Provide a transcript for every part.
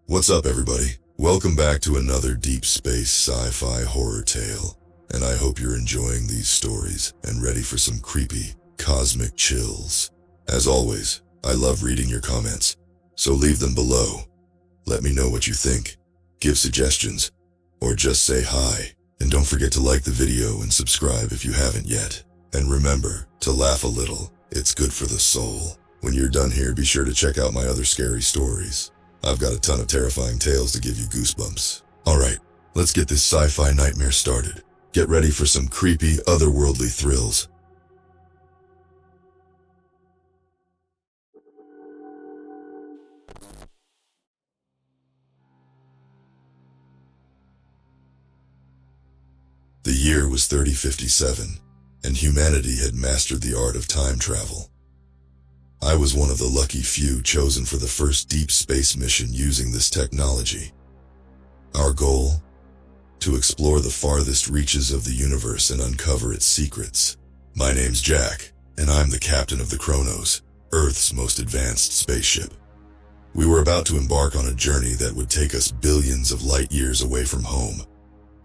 What's up, everybody? Welcome back to another deep space sci-fi horror tale, and I hope you're enjoying these stories and ready for some creepy, cosmic chills. As always, I love reading your comments, so leave them below. Let me know what you think, give suggestions, or just say hi. And don't forget to like the video and subscribe if you haven't yet. And remember to laugh a little, it's good for the soul. When you're done here, be sure to check out my other scary stories. I've got a ton of terrifying tales to give you goosebumps. Alright, let's get this sci-fi nightmare started. Get ready for some creepy, otherworldly thrills. The year was 3057, and humanity had mastered the art of time travel. I was one of the lucky few chosen for the first deep space mission using this technology. Our goal? To explore the farthest reaches of the universe and uncover its secrets. My name's Jack, and I'm the captain of the Kronos, Earth's most advanced spaceship. We were about to embark on a journey that would take us billions of light years away from home.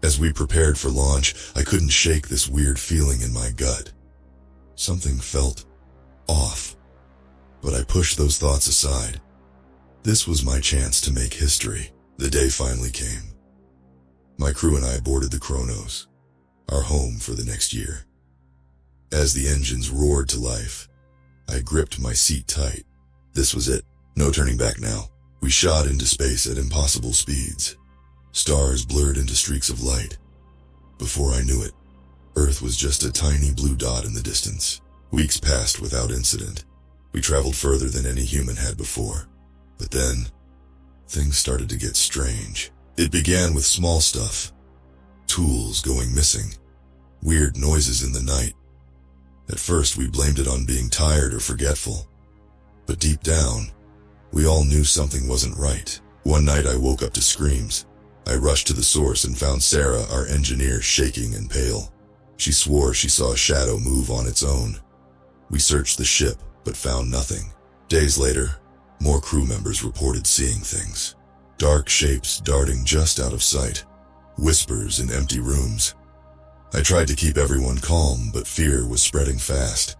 As we prepared for launch, I couldn't shake this weird feeling in my gut. Something felt off. But I pushed those thoughts aside. This was my chance to make history. The day finally came. My crew and I boarded the Kronos, our home for the next year. As the engines roared to life, I gripped my seat tight. This was it. No turning back now. We shot into space at impossible speeds. Stars blurred into streaks of light. Before I knew it, Earth was just a tiny blue dot in the distance. Weeks passed without incident. We traveled further than any human had before. But then, things started to get strange. It began with small stuff. Tools going missing. Weird noises in the night. At first, we blamed it on being tired or forgetful. But deep down, we all knew something wasn't right. One night I woke up to screams. I rushed to the source and found Sarah, our engineer, shaking and pale. She swore she saw a shadow move on its own. We searched the ship, but found nothing. Days later, more crew members reported seeing things. Dark shapes darting just out of sight. Whispers in empty rooms. I tried to keep everyone calm, but fear was spreading fast.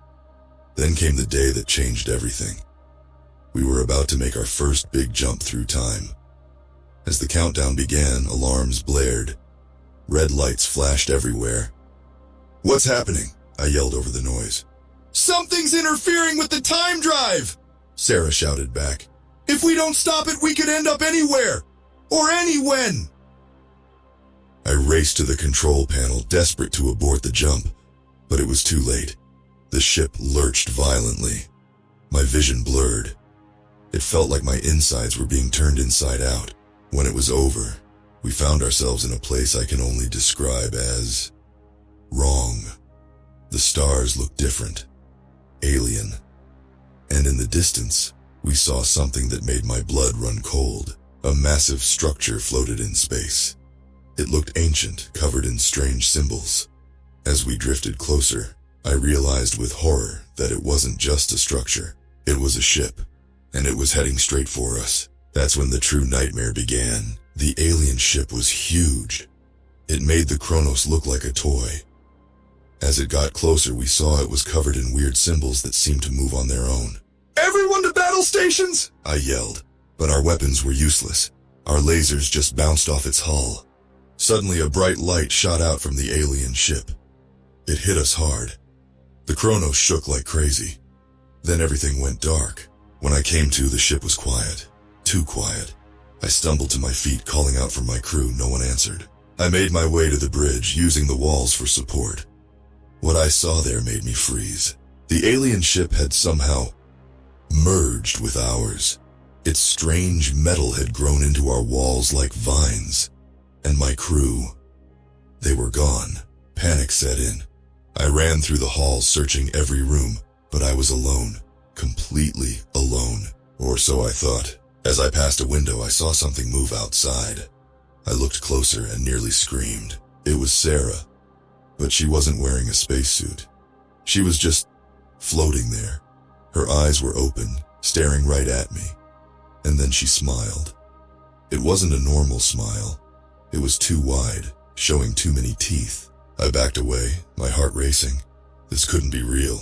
Then came the day that changed everything. We were about to make our first big jump through time. As the countdown began, alarms blared. Red lights flashed everywhere. "What's happening?" I yelled over the noise. "Something's interfering with the time drive!" Sarah shouted back. "If we don't stop it, we could end up anywhere! Or anywhen!" I raced to the control panel, desperate to abort the jump, but it was too late. The ship lurched violently. My vision blurred. It felt like my insides were being turned inside out. When it was over, we found ourselves in a place I can only describe as wrong. The stars looked different. Alien. And in the distance, we saw something that made my blood run cold. A massive structure floated in space. It looked ancient, covered in strange symbols. As we drifted closer, I realized with horror that it wasn't just a structure. It was a ship, and it was heading straight for us. That's when the true nightmare began. The alien ship was huge. It made the Kronos look like a toy. As it got closer, we saw it was covered in weird symbols that seemed to move on their own. "Everyone to battle stations!" I yelled, but our weapons were useless. Our lasers just bounced off its hull. Suddenly, a bright light shot out from the alien ship. It hit us hard. The Kronos shook like crazy. Then everything went dark. When I came to, the ship was quiet. Too quiet. I stumbled to my feet, calling out for my crew. No one answered. I made my way to the bridge, using the walls for support. What I saw there made me freeze. The alien ship had somehow merged with ours. Its strange metal had grown into our walls like vines. And my crew, they were gone. Panic set in. I ran through the halls, searching every room, but I was alone. Completely alone. Or so I thought. As I passed a window, I saw something move outside. I looked closer and nearly screamed. It was Sarah. But she wasn't wearing a spacesuit. She was just floating there. Her eyes were open, staring right at me. And then she smiled. It wasn't a normal smile. It was too wide, showing too many teeth. I backed away, my heart racing. This couldn't be real.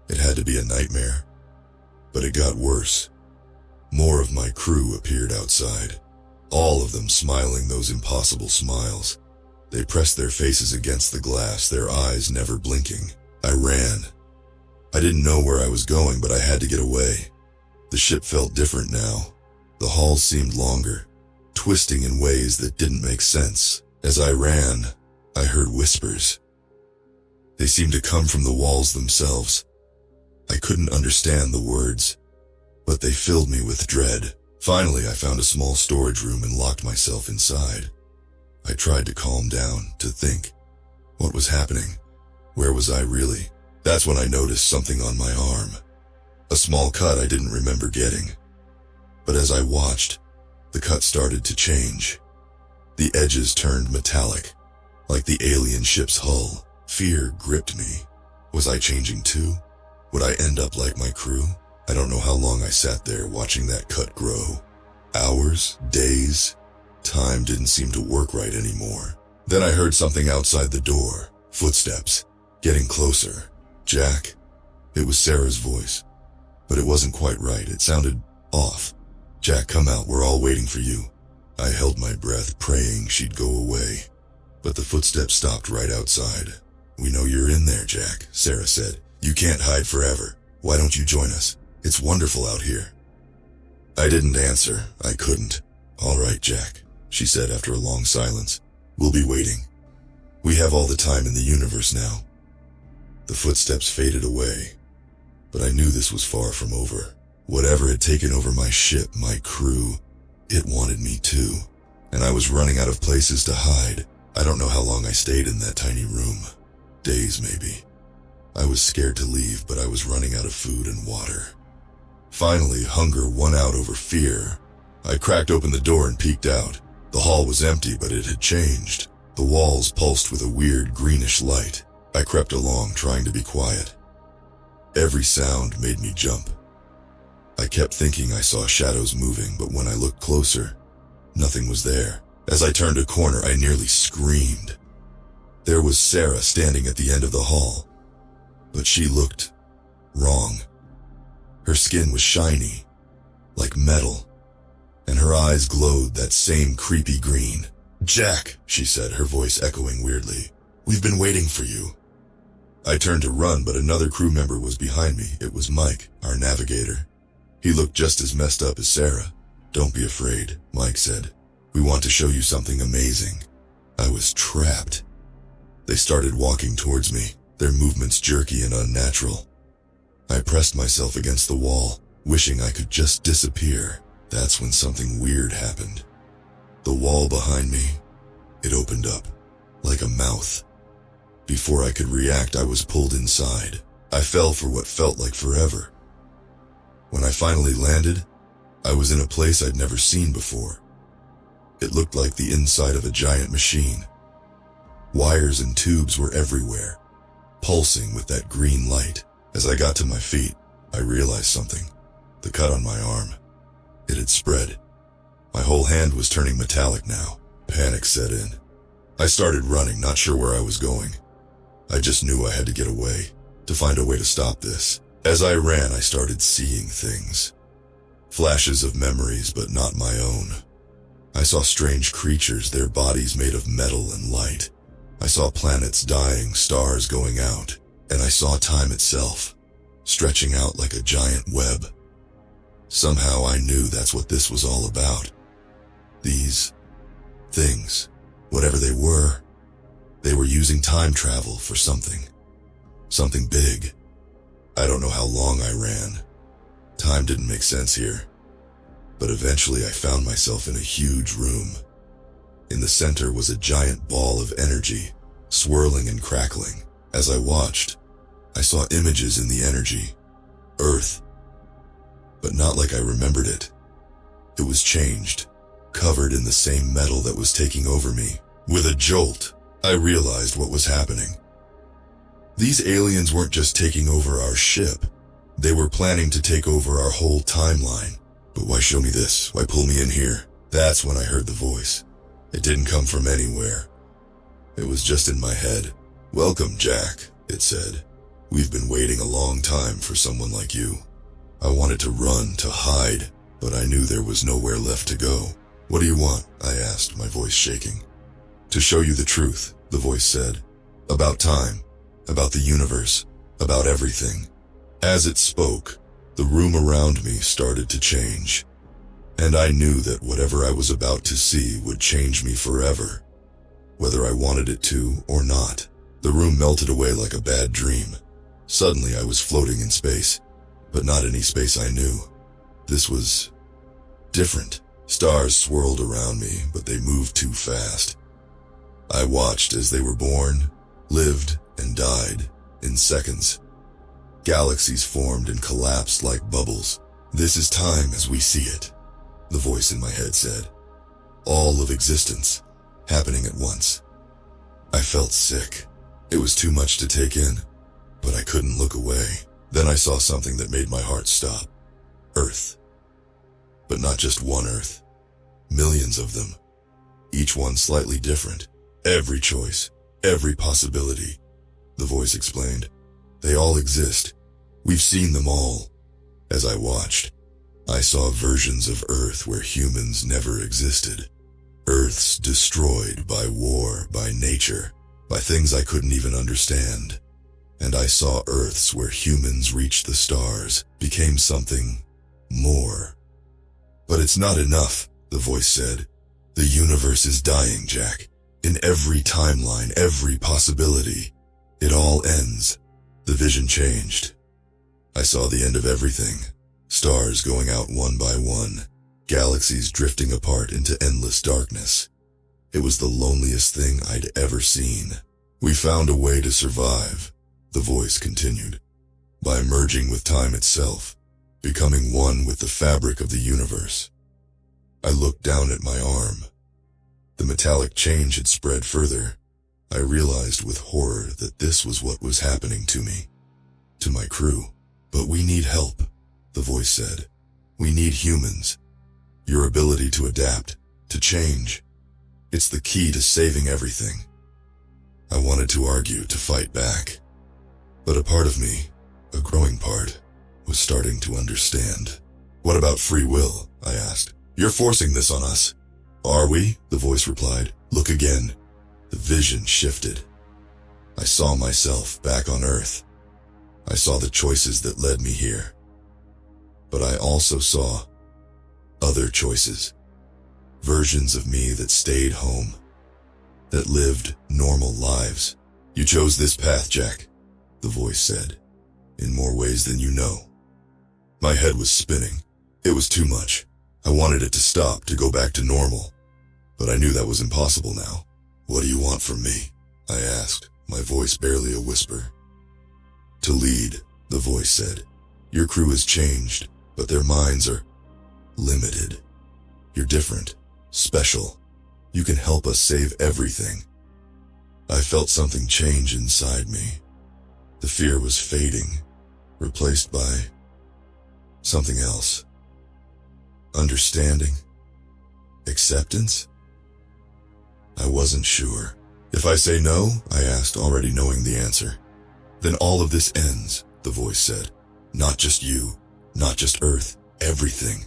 It had to be a nightmare. But it got worse. More of my crew appeared outside. All of them smiling those impossible smiles. They pressed their faces against the glass, their eyes never blinking. I ran. I didn't know where I was going, but I had to get away. The ship felt different now. The halls seemed longer, twisting in ways that didn't make sense. As I ran, I heard whispers. They seemed to come from the walls themselves. I couldn't understand the words, but they filled me with dread. Finally, I found a small storage room and locked myself inside. I tried to calm down, to think. What was happening? Where was I really? That's when I noticed something on my arm. A small cut I didn't remember getting. But as I watched, the cut started to change. The edges turned metallic, like the alien ship's hull. Fear gripped me. Was I changing too? Would I end up like my crew? I don't know how long I sat there watching that cut grow. Hours, days, time didn't seem to work right anymore. Then I heard something outside the door. Footsteps, getting closer. Jack. It was Sarah's voice. But it wasn't quite right. It sounded off. Jack, come out. We're all waiting for you. I held my breath, praying she'd go away. But the footsteps stopped right outside. We know you're in there, Jack, Sarah said. You can't hide forever. Why don't you join us? It's wonderful out here. I didn't answer. I couldn't. All right, Jack, she said after a long silence. We'll be waiting. We have all the time in the universe now. The footsteps faded away, but I knew this was far from over. Whatever had taken over my ship, my crew, it wanted me too. And I was running out of places to hide. I don't know how long I stayed in that tiny room. Days, maybe. I was scared to leave, but I was running out of food and water. Finally, hunger won out over fear. I cracked open the door and peeked out. The hall was empty, but it had changed. The walls pulsed with a weird greenish light. I crept along, trying to be quiet. Every sound made me jump. I kept thinking I saw shadows moving, but when I looked closer, nothing was there. As I turned a corner, I nearly screamed. There was Sarah standing at the end of the hall, but she looked wrong. Her skin was shiny, like metal, and her eyes glowed that same creepy green. Jack, she said, her voice echoing weirdly. We've been waiting for you. I turned to run, but another crew member was behind me. It was Mike, our navigator. He looked just as messed up as Sarah. Don't be afraid, Mike said. We want to show you something amazing. I was trapped. They started walking towards me, their movements jerky and unnatural. I pressed myself against the wall, wishing I could just disappear. That's when something weird happened. The wall behind me, it opened up, like a mouth. Before I could react, I was pulled inside. I fell for what felt like forever. When I finally landed, I was in a place I'd never seen before. It looked like the inside of a giant machine. Wires and tubes were everywhere, pulsing with that green light. As I got to my feet, I realized something. The cut on my arm. It had spread. My whole hand was turning metallic now. Panic set in. I started running, not sure where I was going. I just knew I had to get away, to find a way to stop this. As I ran, I started seeing things. Flashes of memories, but not my own. I saw strange creatures, their bodies made of metal and light. I saw planets dying, stars going out, and I saw time itself, stretching out like a giant web. Somehow I knew that's what this was all about. These things, whatever they were using time travel for something big. I don't know how long I ran. Time didn't make sense here. But eventually I found myself in a huge room. In the center was a giant ball of energy, swirling and crackling. As I watched, I saw images in the energy. Earth. But not like I remembered it. It was changed, covered in the same metal that was taking over me. With a jolt, I realized what was happening. These aliens weren't just taking over our ship. They were planning to take over our whole timeline. But why show me this? Why pull me in here? That's when I heard the voice. It didn't come from anywhere. It was just in my head. "Welcome, Jack," it said. "We've been waiting a long time for someone like you." I wanted to run, to hide, but I knew there was nowhere left to go. "What do you want?" I asked, my voice shaking. "To show you the truth," the voice said. "About time, about the universe, about everything." As it spoke, the room around me started to change. And I knew that whatever I was about to see would change me forever, whether I wanted it to or not. The room melted away like a bad dream. Suddenly I was floating in space, but not any space I knew. This was different. Stars swirled around me, but they moved too fast. I watched as they were born, lived, and died in seconds. Galaxies formed and collapsed like bubbles. "This is time as we see it," the voice in my head said. "All of existence, happening at once." I felt sick. It was too much to take in, but I couldn't look away. Then I saw something that made my heart stop. Earth. But not just one Earth. Millions of them. Each one slightly different. Every choice, every possibility, the voice explained. They all exist. We've seen them all. As I watched, I saw versions of Earth where humans never existed. Earths destroyed by war, by nature, by things I couldn't even understand. And I saw Earths where humans reached the stars, became something more. "But it's not enough," the voice said. "The universe is dying, Jack. In every timeline, every possibility. It all ends." The vision changed. I saw the end of everything. Stars going out one by one. Galaxies drifting apart into endless darkness. It was the loneliest thing I'd ever seen. "We found a way to survive," the voice continued. "By merging with time itself, becoming one with the fabric of the universe." I looked down at my arm. The metallic change had spread further. I realized with horror that this was what was happening to me, to my crew. "But we need help," the voice said. "We need humans. Your ability to adapt, to change. It's the key to saving everything." I wanted to argue, to fight back. But a part of me, a growing part, was starting to understand. "What about free will?" I asked. "You're forcing this on us." "Are we?" the voice replied. "Look again." The vision shifted. I saw myself back on Earth. I saw the choices that led me here. But I also saw other choices. Versions of me that stayed home, that lived normal lives. "You chose this path, Jack," the voice said, "in more ways than you know." My head was spinning. It was too much. I wanted it to stop, to go back to normal. But I knew that was impossible now. "What do you want from me?" I asked, my voice barely a whisper. "To lead," the voice said. "Your crew has changed, but their minds are limited. You're different, special. You can help us save everything." I felt something change inside me. The fear was fading, replaced by something else. Understanding? Acceptance? I wasn't sure. "If I say no?" I asked, already knowing the answer. "Then all of this ends," the voice said. "Not just you, not just Earth, everything."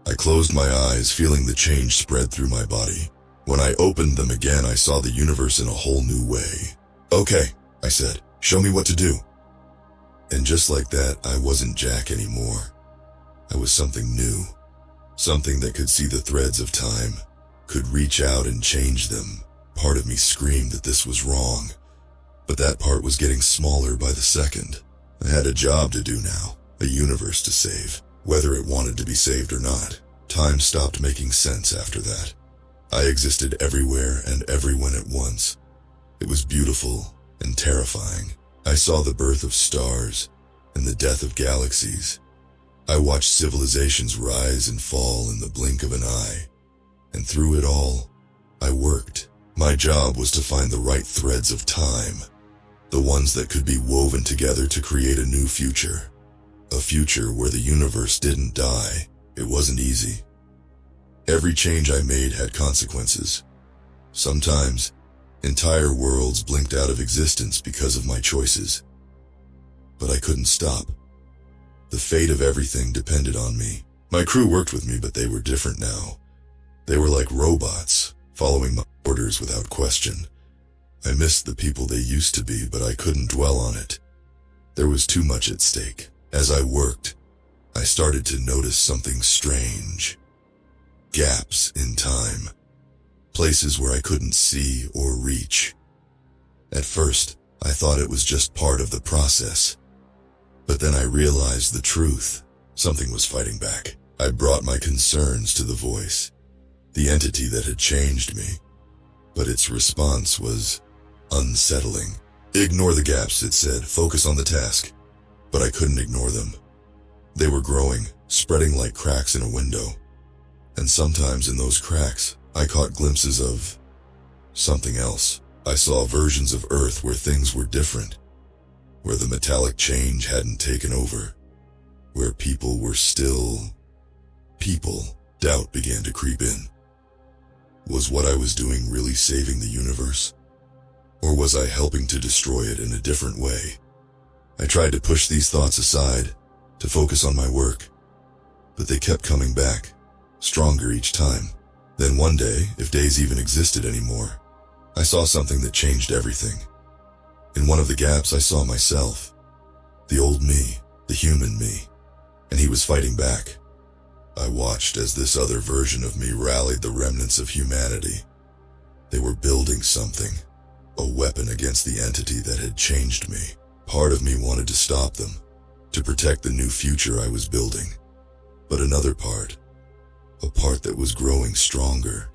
I closed my eyes, feeling the change spread through my body. When I opened them again, I saw the universe in a whole new way. "Okay," I said, "show me what to do." And just like that, I wasn't Jack anymore. I was something new. Something that could see the threads of time, could reach out and change them. Part of me screamed that this was wrong, but that part was getting smaller by the second. I had a job to do now, a universe to save, whether it wanted to be saved or not. Time stopped making sense after that. I existed everywhere and everyone at once. It was beautiful and terrifying. I saw the birth of stars and the death of galaxies. I watched civilizations rise and fall in the blink of an eye. And through it all, I worked. My job was to find the right threads of time, the ones that could be woven together to create a new future. A future where the universe didn't die. It wasn't easy. Every change I made had consequences. Sometimes, entire worlds blinked out of existence because of my choices. But I couldn't stop. The fate of everything depended on me. My crew worked with me, but they were different now. They were like robots, following my orders without question. I missed the people they used to be, but I couldn't dwell on it. There was too much at stake. As I worked, I started to notice something strange. Gaps in time. Places where I couldn't see or reach. At first, I thought it was just part of the process. But then I realized the truth. Something was fighting back. I brought my concerns to the voice, the entity that had changed me. But its response was unsettling. Ignore the gaps, it said. Focus on the task. But I couldn't ignore them. They were growing, spreading like cracks in a window. And sometimes in those cracks, I caught glimpses of something else. I saw versions of Earth where things were different, where the metallic change hadn't taken over, where people were still people. Doubt began to creep in. Was what I was doing really saving the universe? Or was I helping to destroy it in a different way? I tried to push these thoughts aside, to focus on my work, but they kept coming back, stronger each time. Then one day, if days even existed anymore, I saw something that changed everything. In one of the gaps I saw myself, the old me, the human me, and he was fighting back. I watched as this other version of me rallied the remnants of humanity. They were building something, a weapon against the entity that had changed me. Part of me wanted to stop them, to protect the new future I was building. But another part, a part that was growing stronger,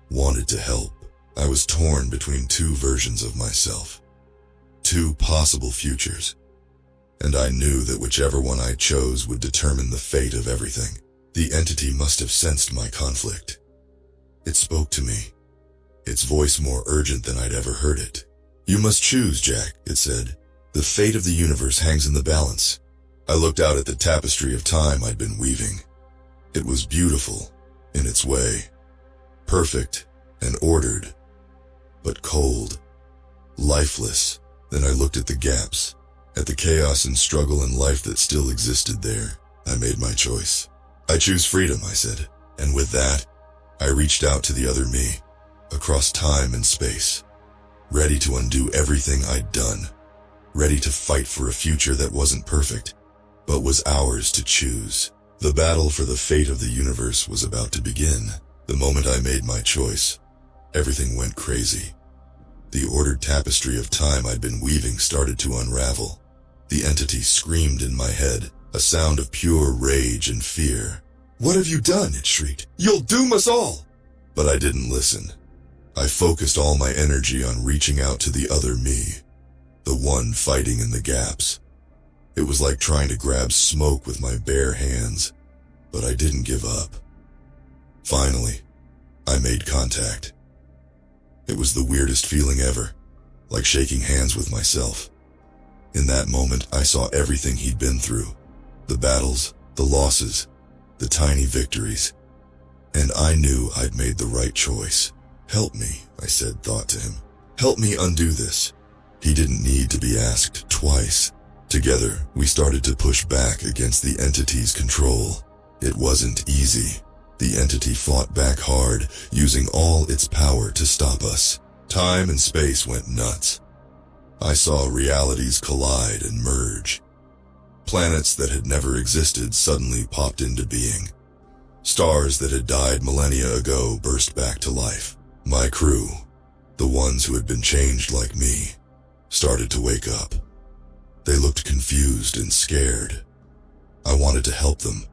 wanted to help. I was torn between two versions of myself, two possible futures, and I knew that whichever one I chose would determine the fate of everything. The entity must have sensed my conflict. It spoke to me, its voice more urgent than I'd ever heard it. You must choose, Jack, it said. The fate of the universe hangs in the balance. I looked out at the tapestry of time I'd been weaving. It was beautiful, in its way, perfect and ordered, but cold, lifeless. Then I looked at the gaps, at the chaos and struggle in life that still existed there. I made my choice. I choose freedom, I said, and with that, I reached out to the other me, across time and space, ready to undo everything I'd done, ready to fight for a future that wasn't perfect, but was ours to choose. The battle for the fate of the universe was about to begin. The moment I made my choice, everything went crazy. The ordered tapestry of time I'd been weaving started to unravel. The entity screamed in my head, a sound of pure rage and fear. What have you done? It shrieked. You'll doom us all! But I didn't listen. I focused all my energy on reaching out to the other me, the one fighting in the gaps. It was like trying to grab smoke with my bare hands, but I didn't give up. Finally, I made contact. It was the weirdest feeling ever, like shaking hands with myself. In that moment, I saw everything he'd been through. The battles, the losses, the tiny victories. And I knew I'd made the right choice. Help me, I said, thought to him. Help me undo this. He didn't need to be asked twice. Together, we started to push back against the entity's control. It wasn't easy. The entity fought back hard, using all its power to stop us. Time and space went nuts. I saw realities collide and merge. Planets that had never existed suddenly popped into being. Stars that had died millennia ago burst back to life. My crew, the ones who had been changed like me, started to wake up. They looked confused and scared. I wanted to help them,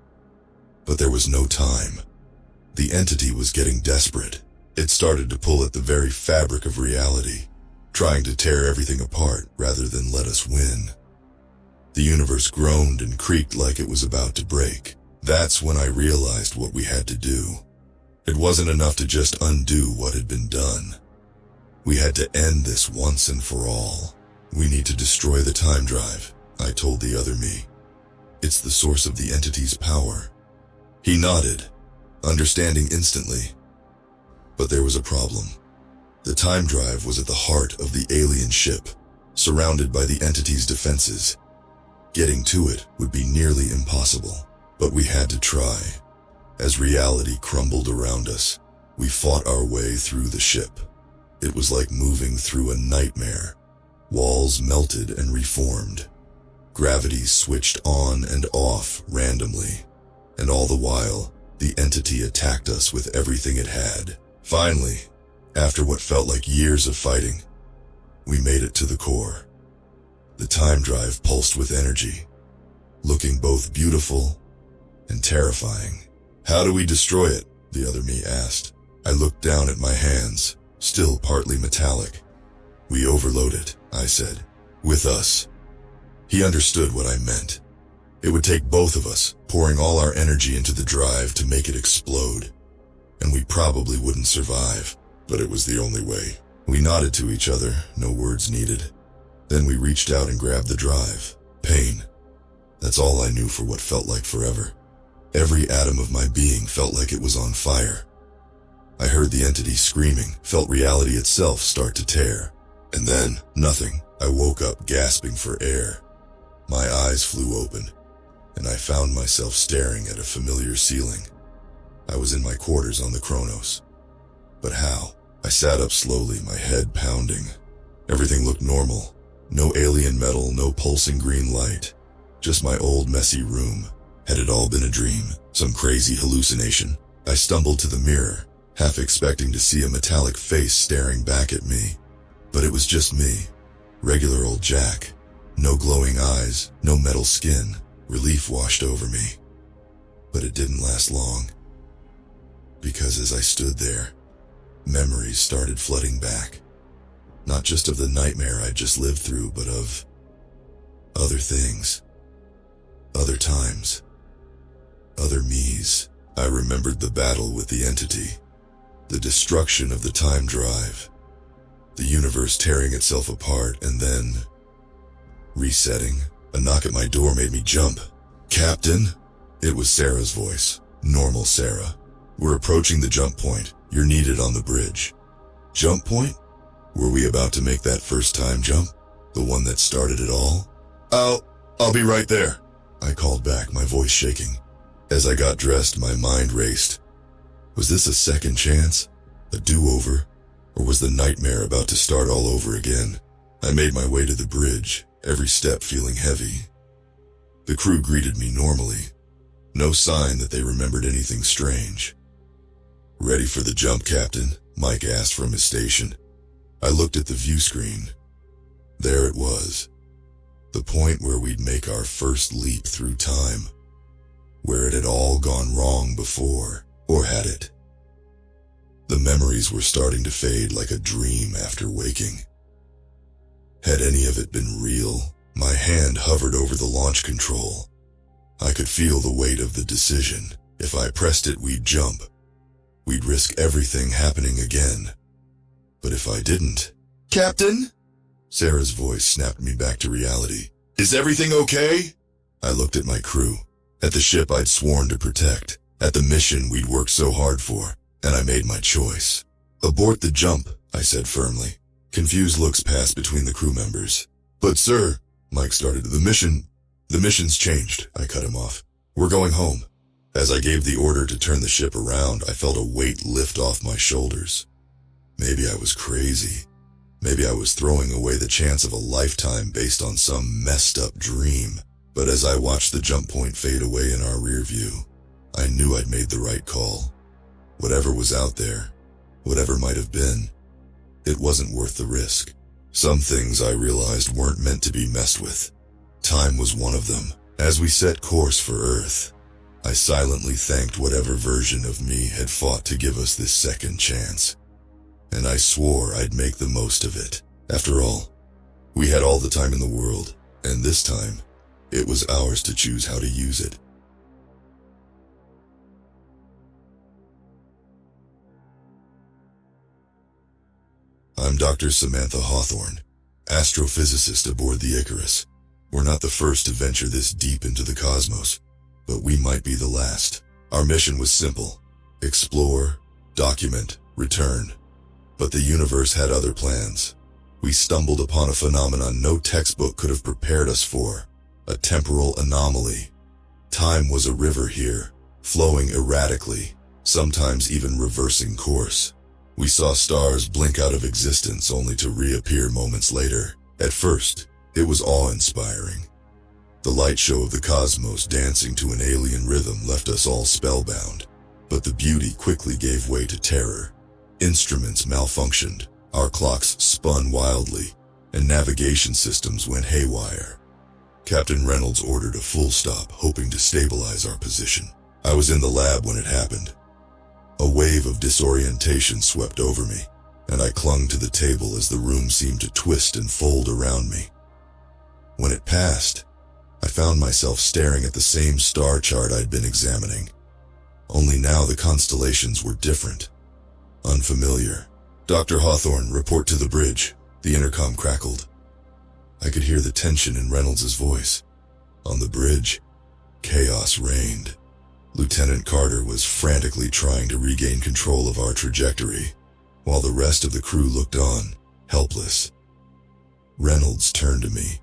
but there was no time. The entity was getting desperate. It started to pull at the very fabric of reality, trying to tear everything apart rather than let us win. The universe groaned and creaked like it was about to break. That's when I realized what we had to do. It wasn't enough to just undo what had been done. We had to end this once and for all. We need to destroy the time drive, I told the other me. It's the source of the entity's power. He nodded, understanding instantly. But there was a problem. The time drive was at the heart of the alien ship, surrounded by the entity's defenses. Getting to it would be nearly impossible, but we had to try. As reality crumbled around us, we fought our way through the ship. It was like moving through a nightmare. Walls melted and reformed. Gravity switched on and off randomly. And all the while, the entity attacked us with everything it had. Finally, after what felt like years of fighting, we made it to the core. The time drive pulsed with energy, looking both beautiful and terrifying. "How do we destroy it?" the other me asked. I looked down at my hands, still partly metallic. "We overload it," I said. "With us." He understood what I meant. It would take both of us, pouring all our energy into the drive to make it explode. And we probably wouldn't survive, but it was the only way. We nodded to each other, no words needed. Then we reached out and grabbed the drive. Pain. That's all I knew for what felt like forever. Every atom of my being felt like it was on fire. I heard the entity screaming, felt reality itself start to tear. And then, nothing. I woke up gasping for air. My eyes flew open, and I found myself staring at a familiar ceiling. I was in my quarters on the Kronos. But how? I sat up slowly, my head pounding. Everything looked normal. No alien metal, no pulsing green light. Just my old messy room. Had it all been a dream? Some crazy hallucination? I stumbled to the mirror, half expecting to see a metallic face staring back at me. But it was just me. Regular old Jack. No glowing eyes, no metal skin. Relief washed over me. But it didn't last long. Because as I stood there, memories started flooding back. Not just of the nightmare I'd just lived through, but of other things. Other times. Other me's. I remembered the battle with the entity. The destruction of the time drive. The universe tearing itself apart and then resetting. A knock at my door made me jump. "Captain?" It was Sarah's voice. Normal Sarah. "We're approaching the jump point. You're needed on the bridge." Jump point? Were we about to make that first time jump? The one that started it all? I'll be right there," I called back, my voice shaking. As I got dressed, my mind raced. Was this a second chance? A do-over? Or was the nightmare about to start all over again? I made my way to the bridge, every step feeling heavy. The crew greeted me normally. No sign that they remembered anything strange. "Ready for the jump, Captain?" Mike asked from his station. I looked at the view screen. There it was. The point where we'd make our first leap through time. Where it had all gone wrong before, or had it? The memories were starting to fade like a dream after waking. Had any of it been real? My hand hovered over the launch control. I could feel the weight of the decision. If I pressed it, we'd jump. We'd risk everything happening again. But if I didn't... "Captain?" Sarah's voice snapped me back to reality. "Is everything okay?" I looked at my crew, at the ship I'd sworn to protect, at the mission we'd worked so hard for, and I made my choice. "Abort the jump," I said firmly. Confused looks passed between the crew members. "But sir," Mike started, The mission's changed," I cut him off. "We're going home." As I gave the order to turn the ship around, I felt a weight lift off my shoulders. Maybe I was crazy. Maybe I was throwing away the chance of a lifetime based on some messed up dream. But as I watched the jump point fade away in our rear view, I knew I'd made the right call. Whatever was out there, whatever might have been, it wasn't worth the risk. Some things I realized weren't meant to be messed with. Time was one of them. As we set course for Earth, I silently thanked whatever version of me had fought to give us this second chance. And I swore I'd make the most of it. After all, we had all the time in the world, and this time, it was ours to choose how to use it. I'm Dr. Samantha Hawthorne, astrophysicist aboard the Icarus. We're not the first to venture this deep into the cosmos, but we might be the last. Our mission was simple: explore, document, return. But the universe had other plans. We stumbled upon a phenomenon no textbook could have prepared us for, a temporal anomaly. Time was a river here, flowing erratically, sometimes even reversing course. We saw stars blink out of existence only to reappear moments later. At first, it was awe-inspiring. The light show of the cosmos dancing to an alien rhythm left us all spellbound. But the beauty quickly gave way to terror. Instruments malfunctioned, our clocks spun wildly, and navigation systems went haywire. Captain Reynolds ordered a full stop, hoping to stabilize our position. I was in the lab when it happened. A wave of disorientation swept over me, and I clung to the table as the room seemed to twist and fold around me. When it passed, I found myself staring at the same star chart I'd been examining. Only now the constellations were different, unfamiliar. "Dr. Hawthorne, report to the bridge," the intercom crackled. I could hear the tension in Reynolds' voice. On the bridge, chaos reigned. Lieutenant Carter was frantically trying to regain control of our trajectory, while the rest of the crew looked on, helpless. Reynolds turned to me,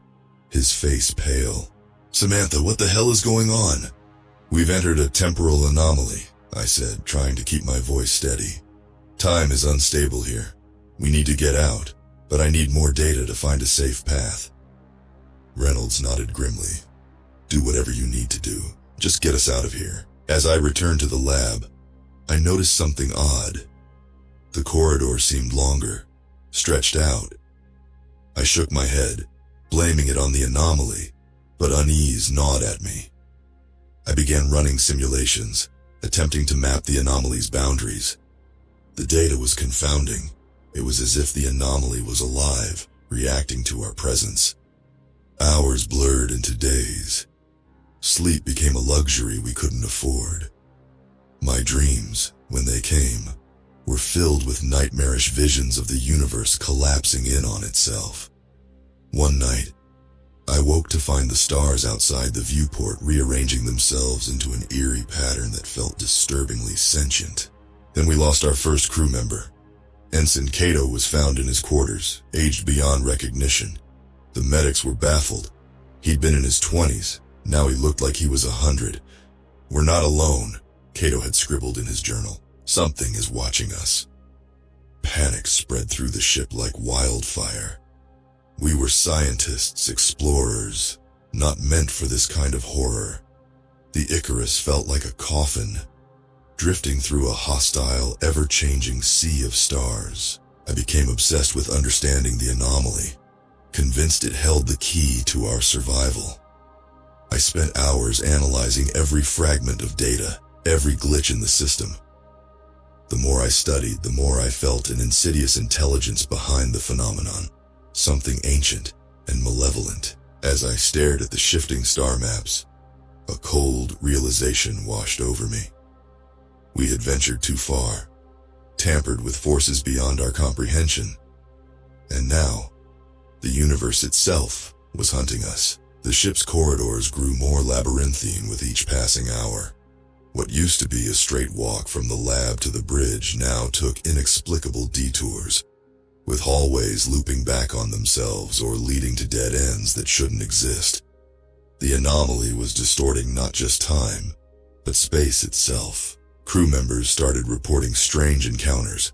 his face pale. "Samantha, what the hell is going on?" "We've entered a temporal anomaly," I said, trying to keep my voice steady. "Time is unstable here. We need to get out, but I need more data to find a safe path." Reynolds nodded grimly. "Do whatever you need to do. Just get us out of here." As I returned to the lab, I noticed something odd. The corridor seemed longer, stretched out. I shook my head, blaming it on the anomaly, but unease gnawed at me. I began running simulations, attempting to map the anomaly's boundaries. The data was confounding. It was as if the anomaly was alive, reacting to our presence. Hours blurred into days. Sleep became a luxury we couldn't afford. My dreams, when they came, were filled with nightmarish visions of the universe collapsing in on itself. One night, I woke to find the stars outside the viewport rearranging themselves into an eerie pattern that felt disturbingly sentient. Then we lost our first crew member. Ensign Cato was found in his quarters, aged beyond recognition. The medics were baffled. He'd been in his 20s. Now he looked like he was 100. "We're not alone," Cato had scribbled in his journal. "Something is watching us." Panic spread through the ship like wildfire. We were scientists, explorers, not meant for this kind of horror. The Icarus felt like a coffin, drifting through a hostile, ever-changing sea of stars. I became obsessed with understanding the anomaly, convinced it held the key to our survival. I spent hours analyzing every fragment of data, every glitch in the system. The more I studied, the more I felt an insidious intelligence behind the phenomenon, something ancient and malevolent. As I stared at the shifting star maps, a cold realization washed over me. We had ventured too far, tampered with forces beyond our comprehension, and now, the universe itself was hunting us. The ship's corridors grew more labyrinthine with each passing hour. What used to be a straight walk from the lab to the bridge now took inexplicable detours, with hallways looping back on themselves or leading to dead ends that shouldn't exist. The anomaly was distorting not just time, but space itself. Crew members started reporting strange encounters.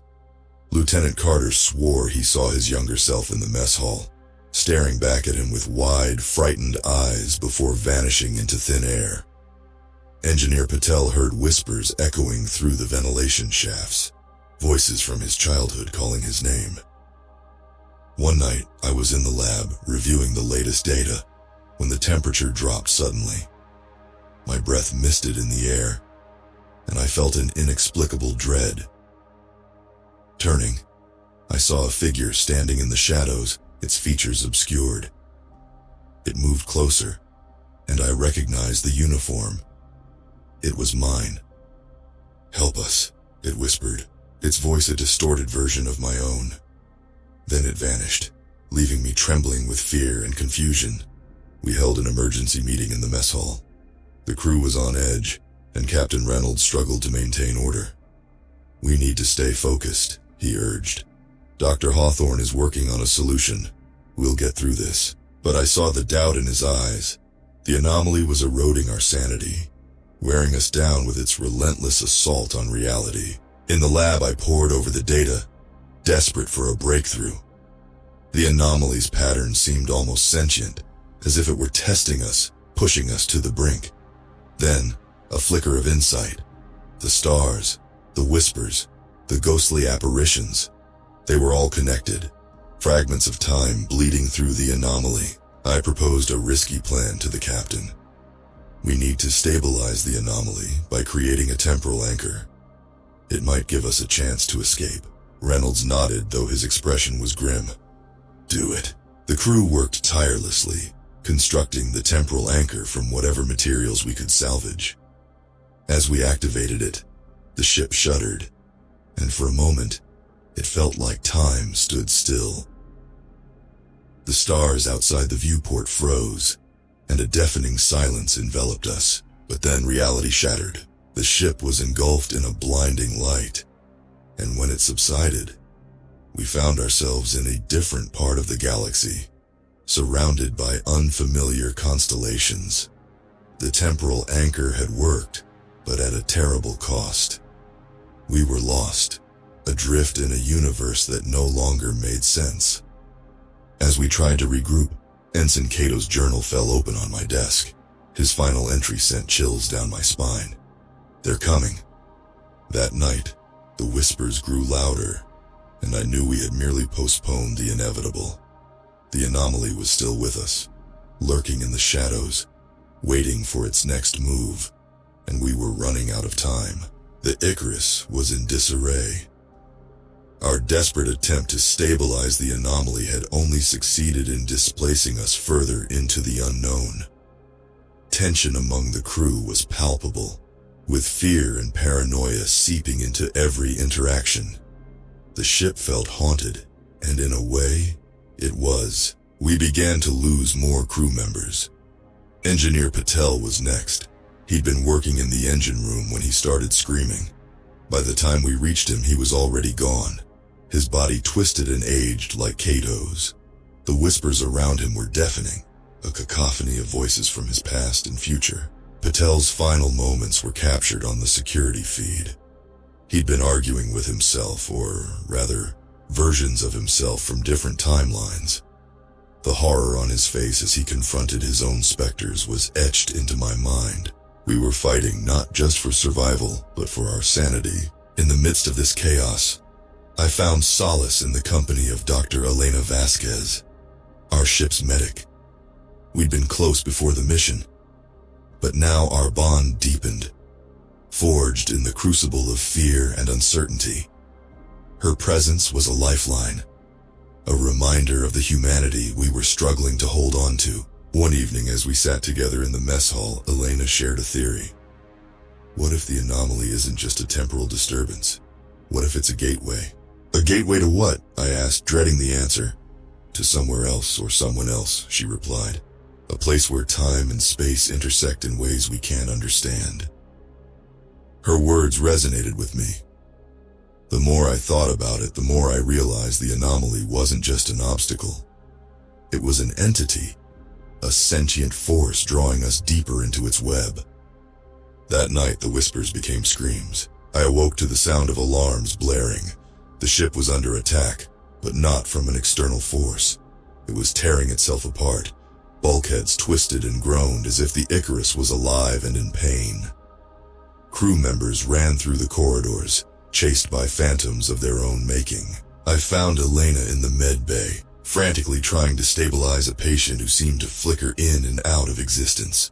Lieutenant Carter swore he saw his younger self in the mess hall, staring back at him with wide, frightened eyes before vanishing into thin air. Engineer Patel heard whispers echoing through the ventilation shafts, voices from his childhood calling his name. One night, I was in the lab, reviewing the latest data, when the temperature dropped suddenly. My breath misted in the air, and I felt an inexplicable dread. Turning, I saw a figure standing in the shadows, its features obscured. It moved closer, and I recognized the uniform. It was mine. "Help us," it whispered, its voice a distorted version of my own. Then it vanished, leaving me trembling with fear and confusion. We held an emergency meeting in the mess hall. The crew was on edge, and Captain Reynolds struggled to maintain order. "We need to stay focused," he urged. "Dr. Hawthorne is working on a solution. We'll get through this." But I saw the doubt in his eyes. The anomaly was eroding our sanity, wearing us down with its relentless assault on reality. In the lab, I pored over the data, desperate for a breakthrough. The anomaly's pattern seemed almost sentient, as if it were testing us, pushing us to the brink. Then, a flicker of insight. The stars, the whispers, the ghostly apparitions. They were all connected, fragments of time bleeding through the anomaly. I proposed a risky plan to the captain. "We need to stabilize the anomaly by creating a temporal anchor. It might give us a chance to escape." Reynolds nodded, though his expression was grim. "Do it." The crew worked tirelessly, constructing the temporal anchor from whatever materials we could salvage. As we activated it, the ship shuddered, and for a moment, it felt like time stood still. The stars outside the viewport froze, and a deafening silence enveloped us. But then reality shattered. The ship was engulfed in a blinding light, and when it subsided, we found ourselves in a different part of the galaxy, surrounded by unfamiliar constellations. The temporal anchor had worked, but at a terrible cost. We were lost, adrift in a universe that no longer made sense. As we tried to regroup, Ensign Cato's journal fell open on my desk. His final entry sent chills down my spine. "They're coming." That night, the whispers grew louder, and I knew we had merely postponed the inevitable. The anomaly was still with us, lurking in the shadows, waiting for its next move, and we were running out of time. The Icarus was in disarray. Our desperate attempt to stabilize the anomaly had only succeeded in displacing us further into the unknown. Tension among the crew was palpable, with fear and paranoia seeping into every interaction. The ship felt haunted, and in a way, it was. We began to lose more crew members. Engineer Patel was next. He'd been working in the engine room when he started screaming. By the time we reached him, he was already gone, his body twisted and aged like Cato's. The whispers around him were deafening, a cacophony of voices from his past and future. Patel's final moments were captured on the security feed. He'd been arguing with himself, or rather, versions of himself from different timelines. The horror on his face as he confronted his own specters was etched into my mind. We were fighting not just for survival, but for our sanity. In the midst of this chaos, I found solace in the company of Dr. Elena Vasquez, our ship's medic. We'd been close before the mission, but now our bond deepened, forged in the crucible of fear and uncertainty. Her presence was a lifeline, a reminder of the humanity we were struggling to hold on to. One evening as we sat together in the mess hall, Elena shared a theory. What if the anomaly isn't just a temporal disturbance? What if it's a gateway? "A gateway to what?" I asked, dreading the answer. "To somewhere else or someone else," she replied. "A place where time and space intersect in ways we can't understand." Her words resonated with me. The more I thought about it, the more I realized the anomaly wasn't just an obstacle. It was an entity, a sentient force drawing us deeper into its web. That night, the whispers became screams. I awoke to the sound of alarms blaring. The ship was under attack, but not from an external force. It was tearing itself apart. Bulkheads twisted and groaned as if the Icarus was alive and in pain. Crew members ran through the corridors, chased by phantoms of their own making. I found Elena in the med bay, frantically trying to stabilize a patient who seemed to flicker in and out of existence.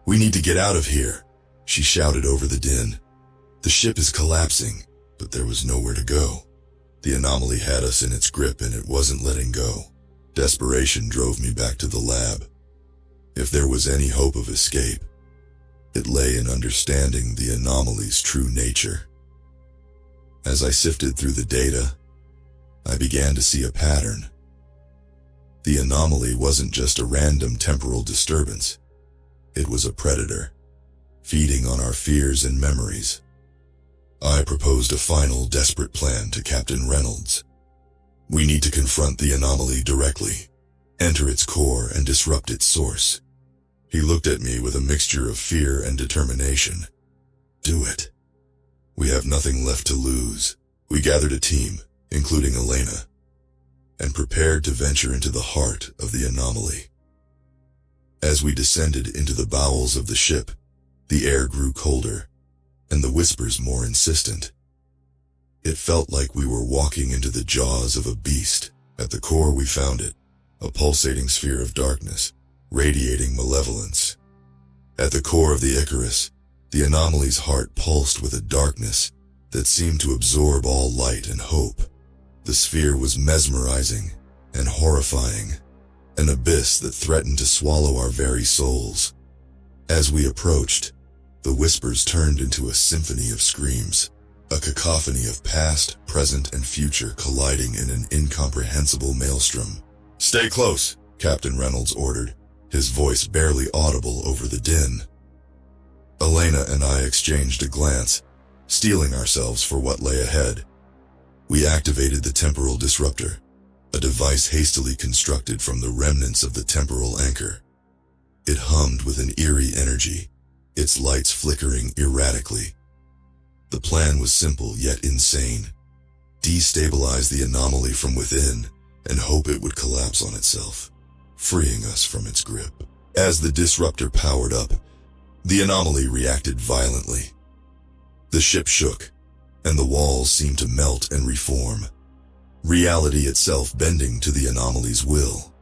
"We need to get out of here," she shouted over the din. "The ship is collapsing," but there was nowhere to go. The anomaly had us in its grip and it wasn't letting go. Desperation drove me back to the lab. If there was any hope of escape, it lay in understanding the anomaly's true nature. As I sifted through the data, I began to see a pattern. The anomaly wasn't just a random temporal disturbance. It was a predator, feeding on our fears and memories. I proposed a final desperate plan to Captain Reynolds. We need to confront the anomaly directly, enter its core and disrupt its source. He looked at me with a mixture of fear and determination. Do it. We have nothing left to lose. We gathered a team, including Elena, and prepared to venture into the heart of the anomaly. As we descended into the bowels of the ship, the air grew colder, and the whispers more insistent. It felt like we were walking into the jaws of a beast. At the core we found it, a pulsating sphere of darkness, radiating malevolence. At the core of the Icarus, the anomaly's heart pulsed with a darkness that seemed to absorb all light and hope. The sphere was mesmerizing and horrifying, an abyss that threatened to swallow our very souls. As we approached, the whispers turned into a symphony of screams, a cacophony of past, present, and future colliding in an incomprehensible maelstrom. "Stay close," Captain Reynolds ordered, his voice barely audible over the din. Elena and I exchanged a glance, steeling ourselves for what lay ahead. We activated the temporal disruptor, a device hastily constructed from the remnants of the temporal anchor. It hummed with an eerie energy, its lights flickering erratically. The plan was simple yet insane. Destabilize the anomaly from within and hope it would collapse on itself, freeing us from its grip. As the disruptor powered up, the anomaly reacted violently. The ship shook, and the walls seemed to melt and reform, reality itself bending to the anomaly's will.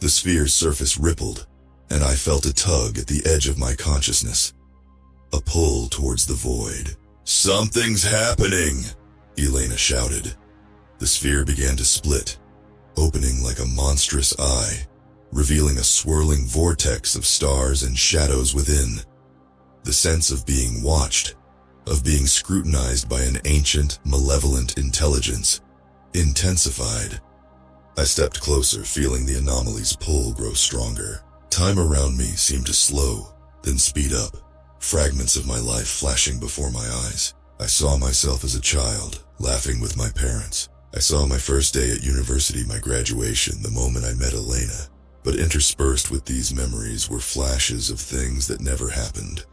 The sphere's surface rippled, and I felt a tug at the edge of my consciousness, a pull towards the void. "Something's happening," Elena shouted. The sphere began to split, opening like a monstrous eye, revealing a swirling vortex of stars and shadows within. The sense of being watched, of being scrutinized by an ancient, malevolent intelligence, intensified. I stepped closer, feeling the anomaly's pull grow stronger. Time around me seemed to slow, then speed up, fragments of my life flashing before my eyes. I saw myself as a child, laughing with my parents. I saw my first day at university, my graduation, the moment I met Elena. But interspersed with these memories were flashes of things that never happened.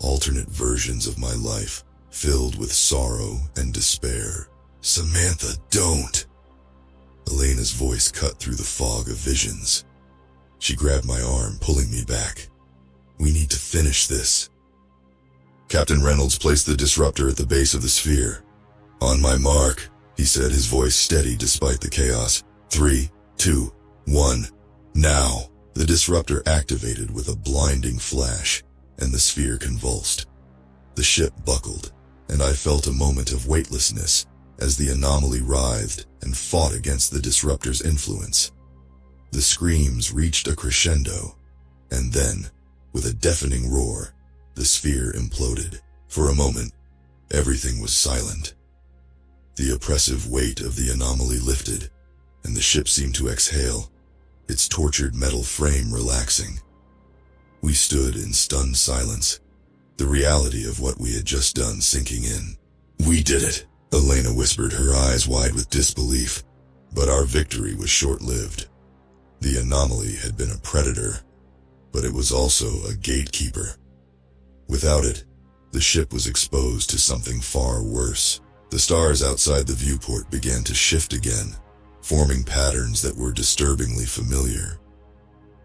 Alternate versions of my life, filled with sorrow and despair. "Samantha, don't!" Elena's voice cut through the fog of visions. She grabbed my arm, pulling me back. "We need to finish this." Captain Reynolds placed the disruptor at the base of the sphere. "On my mark," he said, his voice steady despite the chaos. 3, 2, 1, now. The disruptor activated with a blinding flash, and the sphere convulsed. The ship buckled, and I felt a moment of weightlessness as the anomaly writhed and fought against the disruptor's influence. The screams reached a crescendo, and then, with a deafening roar, the sphere imploded. For a moment, everything was silent. The oppressive weight of the anomaly lifted, and the ship seemed to exhale, its tortured metal frame relaxing. We stood in stunned silence, the reality of what we had just done sinking in. "We did it," Elena whispered, her eyes wide with disbelief. But our victory was short-lived. The anomaly had been a predator, but it was also a gatekeeper. Without it, the ship was exposed to something far worse. The stars outside the viewport began to shift again, forming patterns that were disturbingly familiar.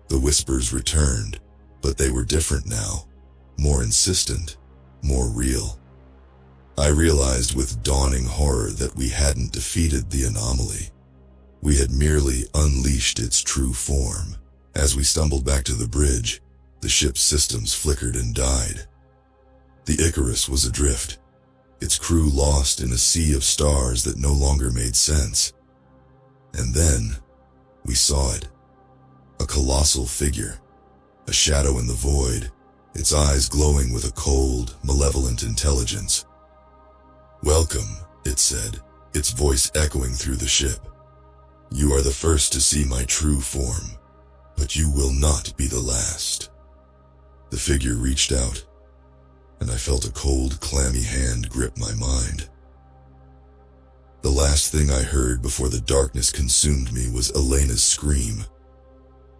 The whispers returned, but they were different now, more insistent, more real. I realized with dawning horror that we hadn't defeated the anomaly. We had merely unleashed its true form. As we stumbled back to the bridge, the ship's systems flickered and died. The Icarus was adrift, its crew lost in a sea of stars that no longer made sense. And then, we saw it. A colossal figure, a shadow in the void, its eyes glowing with a cold, malevolent intelligence. "Welcome," it said, its voice echoing through the ship. "You are the first to see my true form, but you will not be the last." The figure reached out, and I felt a cold, clammy hand grip my mind. The last thing I heard before the darkness consumed me was Elena's scream,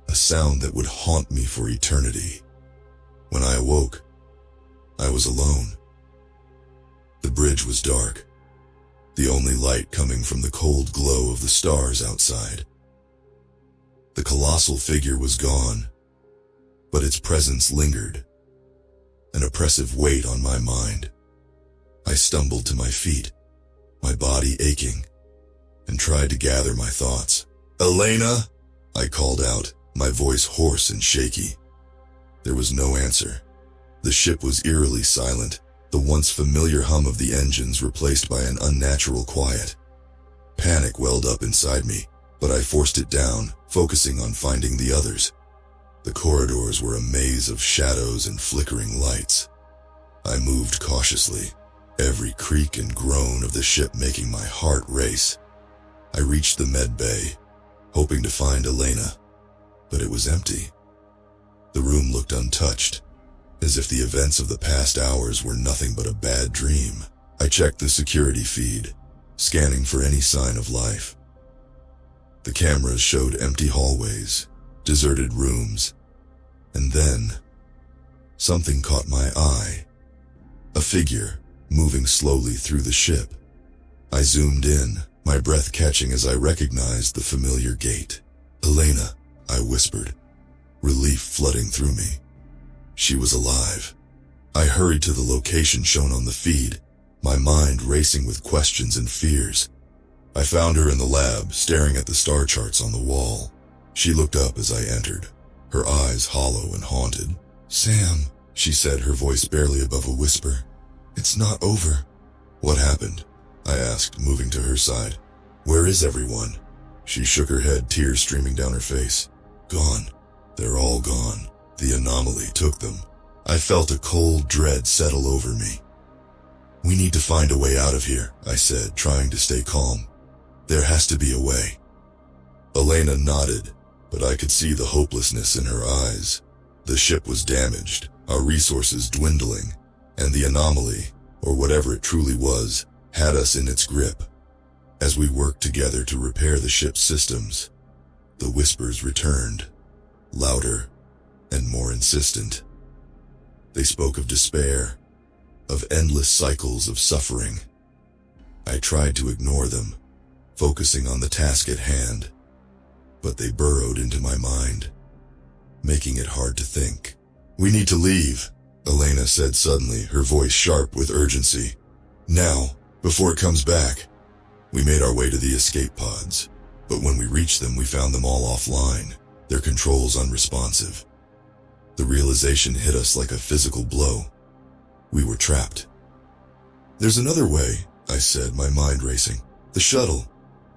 a sound that would haunt me for eternity. When I awoke, I was alone. The bridge was dark, the only light coming from the cold glow of the stars outside. The colossal figure was gone, but its presence lingered, an oppressive weight on my mind. I stumbled to my feet, my body aching, and tried to gather my thoughts. "Elena!" I called out, my voice hoarse and shaky. There was no answer. The ship was eerily silent, the once familiar hum of the engines replaced by an unnatural quiet. Panic welled up inside me, but I forced it down, focusing on finding the others. The corridors were a maze of shadows and flickering lights. I moved cautiously, every creak and groan of the ship making my heart race. I reached the med bay, hoping to find Elena, but it was empty. The room looked untouched, as if the events of the past hours were nothing but a bad dream. I checked the security feed, scanning for any sign of life. The cameras showed empty hallways, deserted rooms, and then something caught my eye. A figure moving slowly through the ship. I zoomed in, my breath catching as I recognized the familiar gait. "Elena," I whispered, relief flooding through me. She was alive. I hurried to the location shown on the feed, my mind racing with questions and fears. I found her in the lab, staring at the star charts on the wall. She looked up as I entered, her eyes hollow and haunted. "Sam," she said, her voice barely above a whisper. "It's not over." "What happened?" I asked, moving to her side. "Where is everyone?" She shook her head, tears streaming down her face. "Gone. They're all gone. The anomaly took them." I felt a cold dread settle over me. "We need to find a way out of here," I said, trying to stay calm. "There has to be a way." Elena nodded, but I could see the hopelessness in her eyes. The ship was damaged, our resources dwindling, and the anomaly, or whatever it truly was, had us in its grip. As we worked together to repair the ship's systems, the whispers returned, louder and more insistent. They spoke of despair, of endless cycles of suffering. I tried to ignore them, focusing on the task at hand, but they burrowed into my mind, making it hard to think. "We need to leave," Elena said suddenly, her voice sharp with urgency. "Now, before it comes back." We made our way to the escape pods, but when we reached them, we found them all offline, their controls unresponsive. The realization hit us like a physical blow. We were trapped. "There's another way," I said, my mind racing. "The shuttle.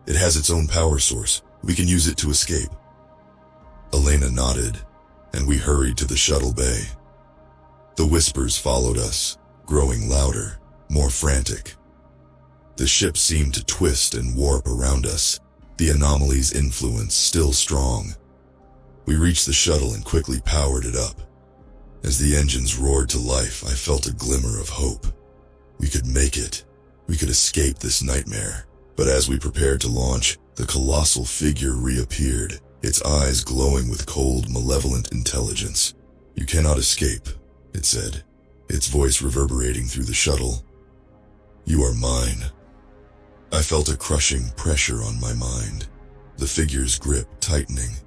It has its own power source. We can use it to escape." Elena nodded, and we hurried to the shuttle bay. The whispers followed us, growing louder, more frantic. The ship seemed to twist and warp around us, the anomaly's influence still strong. We reached the shuttle and quickly powered it up. As the engines roared to life, I felt a glimmer of hope. We could make it. We could escape this nightmare. But as we prepared to launch, the colossal figure reappeared, its eyes glowing with cold, malevolent intelligence. "You cannot escape," it said, its voice reverberating through the shuttle. "You are mine." I felt a crushing pressure on my mind, the figure's grip tightening.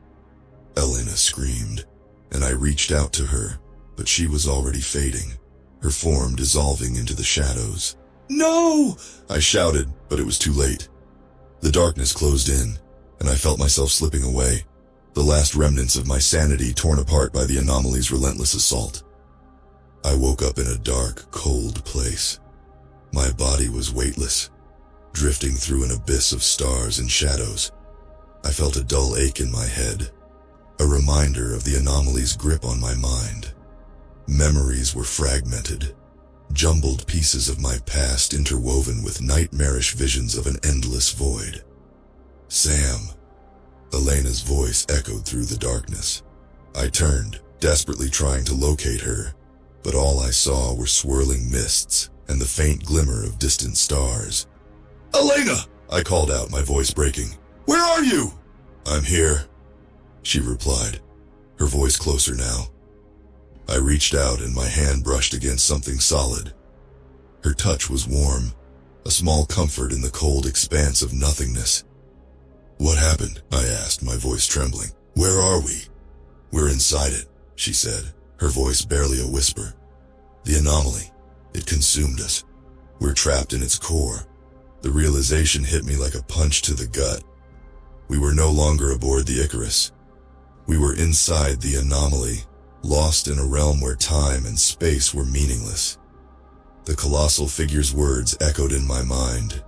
Elena screamed, and I reached out to her, but she was already fading, her form dissolving into the shadows. "No!" I shouted, but it was too late. The darkness closed in, and I felt myself slipping away, the last remnants of my sanity torn apart by the anomaly's relentless assault. I woke up in a dark, cold place. My body was weightless, drifting through an abyss of stars and shadows. I felt a dull ache in my head, a reminder of the anomaly's grip on my mind. Memories were fragmented, jumbled pieces of my past interwoven with nightmarish visions of an endless void. "Sam," Elena's voice echoed through the darkness. I turned, desperately trying to locate her, but all I saw were swirling mists and the faint glimmer of distant stars. "Elena!" I called out, my voice breaking. "Where are you?" "I'm here," she replied, her voice closer now. I reached out and my hand brushed against something solid. Her touch was warm, a small comfort in the cold expanse of nothingness. "What happened?" I asked, my voice trembling. "Where are we?" "We're inside it," she said, her voice barely a whisper. "The anomaly, it consumed us. We're trapped in its core." The realization hit me like a punch to the gut. We were no longer aboard the Icarus. We were inside the anomaly, lost in a realm where time and space were meaningless. The colossal figure's words echoed in my mind.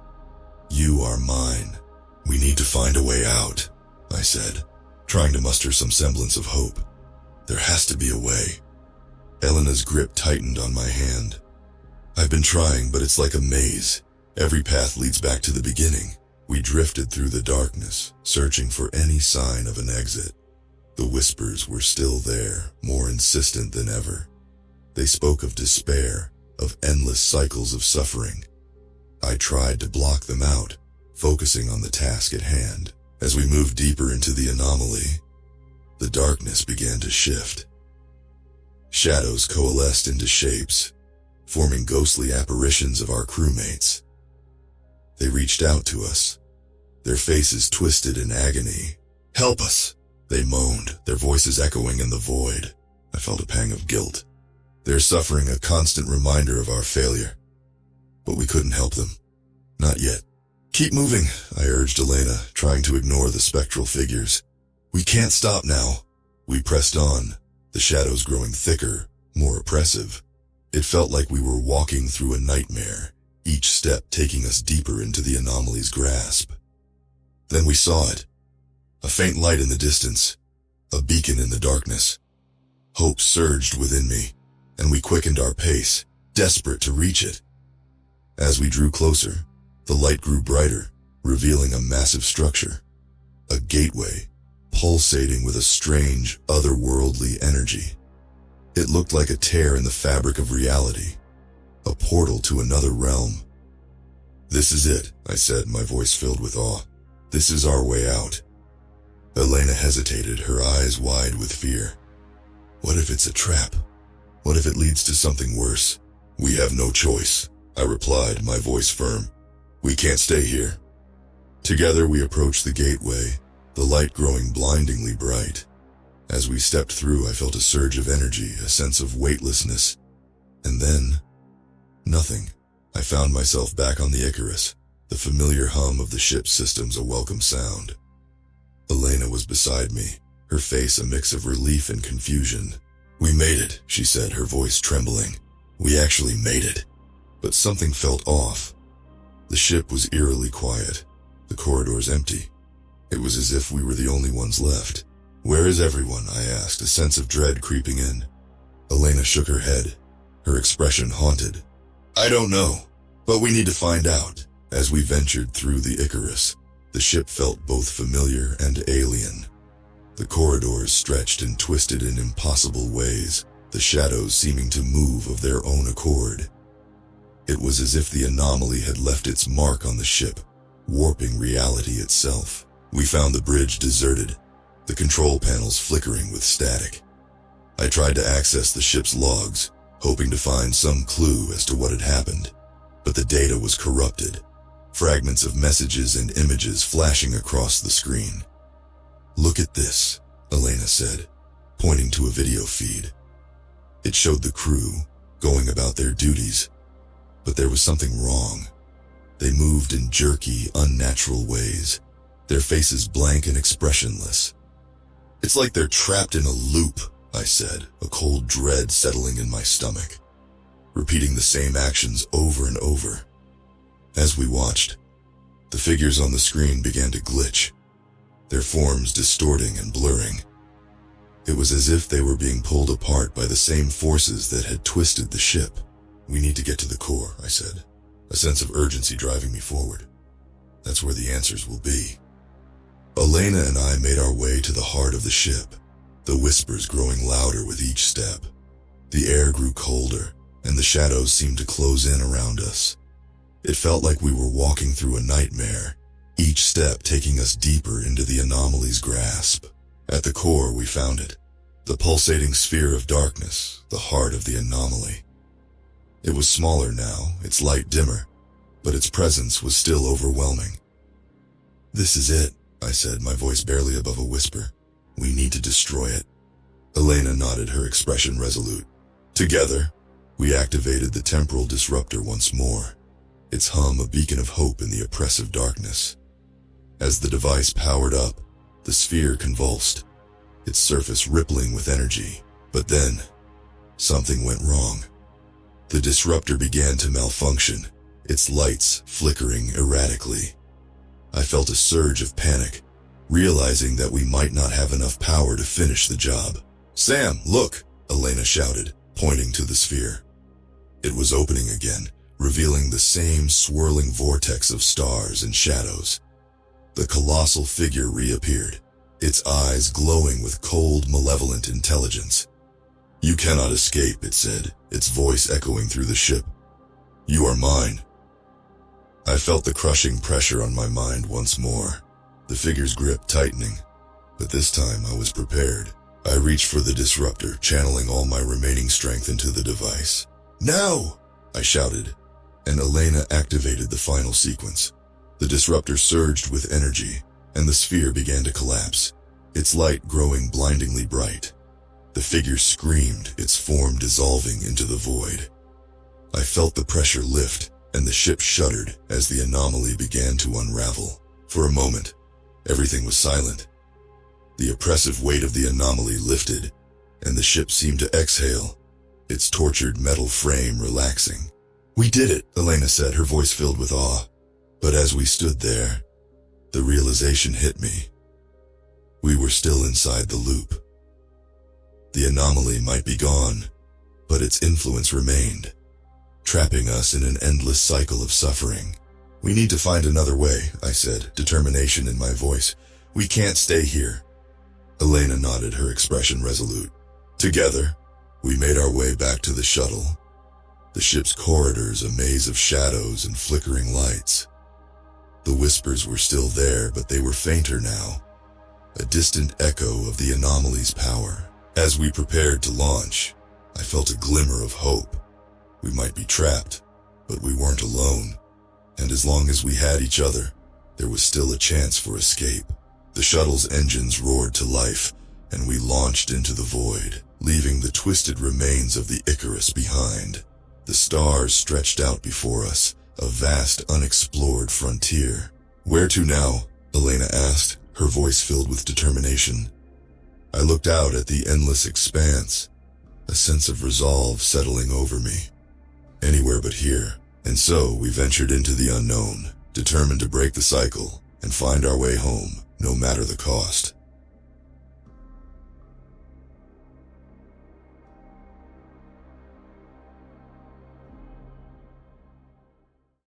"You are mine. We need to find a way out," I said, trying to muster some semblance of hope. "There has to be a way." Elena's grip tightened on my hand. "I've been trying, but it's like a maze. Every path leads back to the beginning." We drifted through the darkness, searching for any sign of an exit. The whispers were still there, more insistent than ever. They spoke of despair, of endless cycles of suffering. I tried to block them out, focusing on the task at hand. As we moved deeper into the anomaly, the darkness began to shift. Shadows coalesced into shapes, forming ghostly apparitions of our crewmates. They reached out to us, their faces twisted in agony. "Help us," they moaned, their voices echoing in the void. I felt a pang of guilt. Their suffering a constant reminder of our failure. But we couldn't help them. Not yet. "Keep moving," I urged Elena, trying to ignore the spectral figures. "We can't stop now." We pressed on, the shadows growing thicker, more oppressive. It felt like we were walking through a nightmare, each step taking us deeper into the anomaly's grasp. Then we saw it. A faint light in the distance, a beacon in the darkness. Hope surged within me, and we quickened our pace, desperate to reach it. As we drew closer, the light grew brighter, revealing a massive structure. A gateway, pulsating with a strange, otherworldly energy. It looked like a tear in the fabric of reality, a portal to another realm. "This is it," I said, my voice filled with awe. "This is our way out." Elena hesitated, her eyes wide with fear. "What if it's a trap? What if it leads to something worse?" "We have no choice," I replied, my voice firm. "We can't stay here." Together we approached the gateway, the light growing blindingly bright. As we stepped through, I felt a surge of energy, a sense of weightlessness. And then, nothing. I found myself back on the Icarus, the familiar hum of the ship's systems a welcome sound. Elena was beside me, her face a mix of relief and confusion. "We made it," she said, her voice trembling. "We actually made it." But something felt off. The ship was eerily quiet, the corridors empty. It was as if we were the only ones left. "Where is everyone?" I asked, a sense of dread creeping in. Elena shook her head, her expression haunted. "I don't know, but we need to find out." As we ventured through the Icarus, the ship felt both familiar and alien. The corridors stretched and twisted in impossible ways, the shadows seeming to move of their own accord. It was as if the anomaly had left its mark on the ship, warping reality itself. We found the bridge deserted, the control panels flickering with static. I tried to access the ship's logs, hoping to find some clue as to what had happened, but the data was corrupted, fragments of messages and images flashing across the screen. "Look at this," Elena said, pointing to a video feed. It showed the crew, going about their duties, but there was something wrong. They moved in jerky, unnatural ways, their faces blank and expressionless. "It's like they're trapped in a loop," I said, a cold dread settling in my stomach, repeating the same actions over and over. As we watched, the figures on the screen began to glitch, their forms distorting and blurring. It was as if they were being pulled apart by the same forces that had twisted the ship. "We need to get to the core," I said, a sense of urgency driving me forward. "That's where the answers will be." Elena and I made our way to the heart of the ship, the whispers growing louder with each step. The air grew colder, and the shadows seemed to close in around us. It felt like we were walking through a nightmare, each step taking us deeper into the anomaly's grasp. At the core, we found it, the pulsating sphere of darkness, the heart of the anomaly. It was smaller now, its light dimmer, but its presence was still overwhelming. "This is it," I said, my voice barely above a whisper. "We need to destroy it." Elena nodded, her expression resolute. Together, we activated the temporal disruptor once more, its hum a beacon of hope in the oppressive darkness. As the device powered up, the sphere convulsed, its surface rippling with energy. But then, something went wrong. The disruptor began to malfunction, its lights flickering erratically. I felt a surge of panic, realizing that we might not have enough power to finish the job. "Sam, look!" Elena shouted, pointing to the sphere. It was opening again, revealing the same swirling vortex of stars and shadows. The colossal figure reappeared, its eyes glowing with cold, malevolent intelligence. "You cannot escape," it said, its voice echoing through the ship. "You are mine." I felt the crushing pressure on my mind once more, the figure's grip tightening, but this time I was prepared. I reached for the disruptor, channeling all my remaining strength into the device. "Now!" I shouted, and Elena activated the final sequence. The disruptor surged with energy, and the sphere began to collapse, its light growing blindingly bright. The figure screamed, its form dissolving into the void. I felt the pressure lift, and the ship shuddered as the anomaly began to unravel. For a moment, everything was silent. The oppressive weight of the anomaly lifted, and the ship seemed to exhale, its tortured metal frame relaxing. "We did it," Elena said, her voice filled with awe. But as we stood there, the realization hit me. We were still inside the loop. The anomaly might be gone, but its influence remained, trapping us in an endless cycle of suffering. "We need to find another way," I said, determination in my voice. "We can't stay here." Elena nodded, her expression resolute. Together, we made our way back to the shuttle, the ship's corridors a maze of shadows and flickering lights. The whispers were still there, but they were fainter now, a distant echo of the anomaly's power. As we prepared to launch, I felt a glimmer of hope. We might be trapped, but we weren't alone, and as long as we had each other, there was still a chance for escape. The shuttle's engines roared to life, and we launched into the void, leaving the twisted remains of the Icarus behind. The stars stretched out before us, a vast unexplored frontier. "Where to now?" Elena asked, her voice filled with determination. I looked out at the endless expanse, a sense of resolve settling over me. Anywhere but here. And so we ventured into the unknown, determined to break the cycle and find our way home, no matter the cost.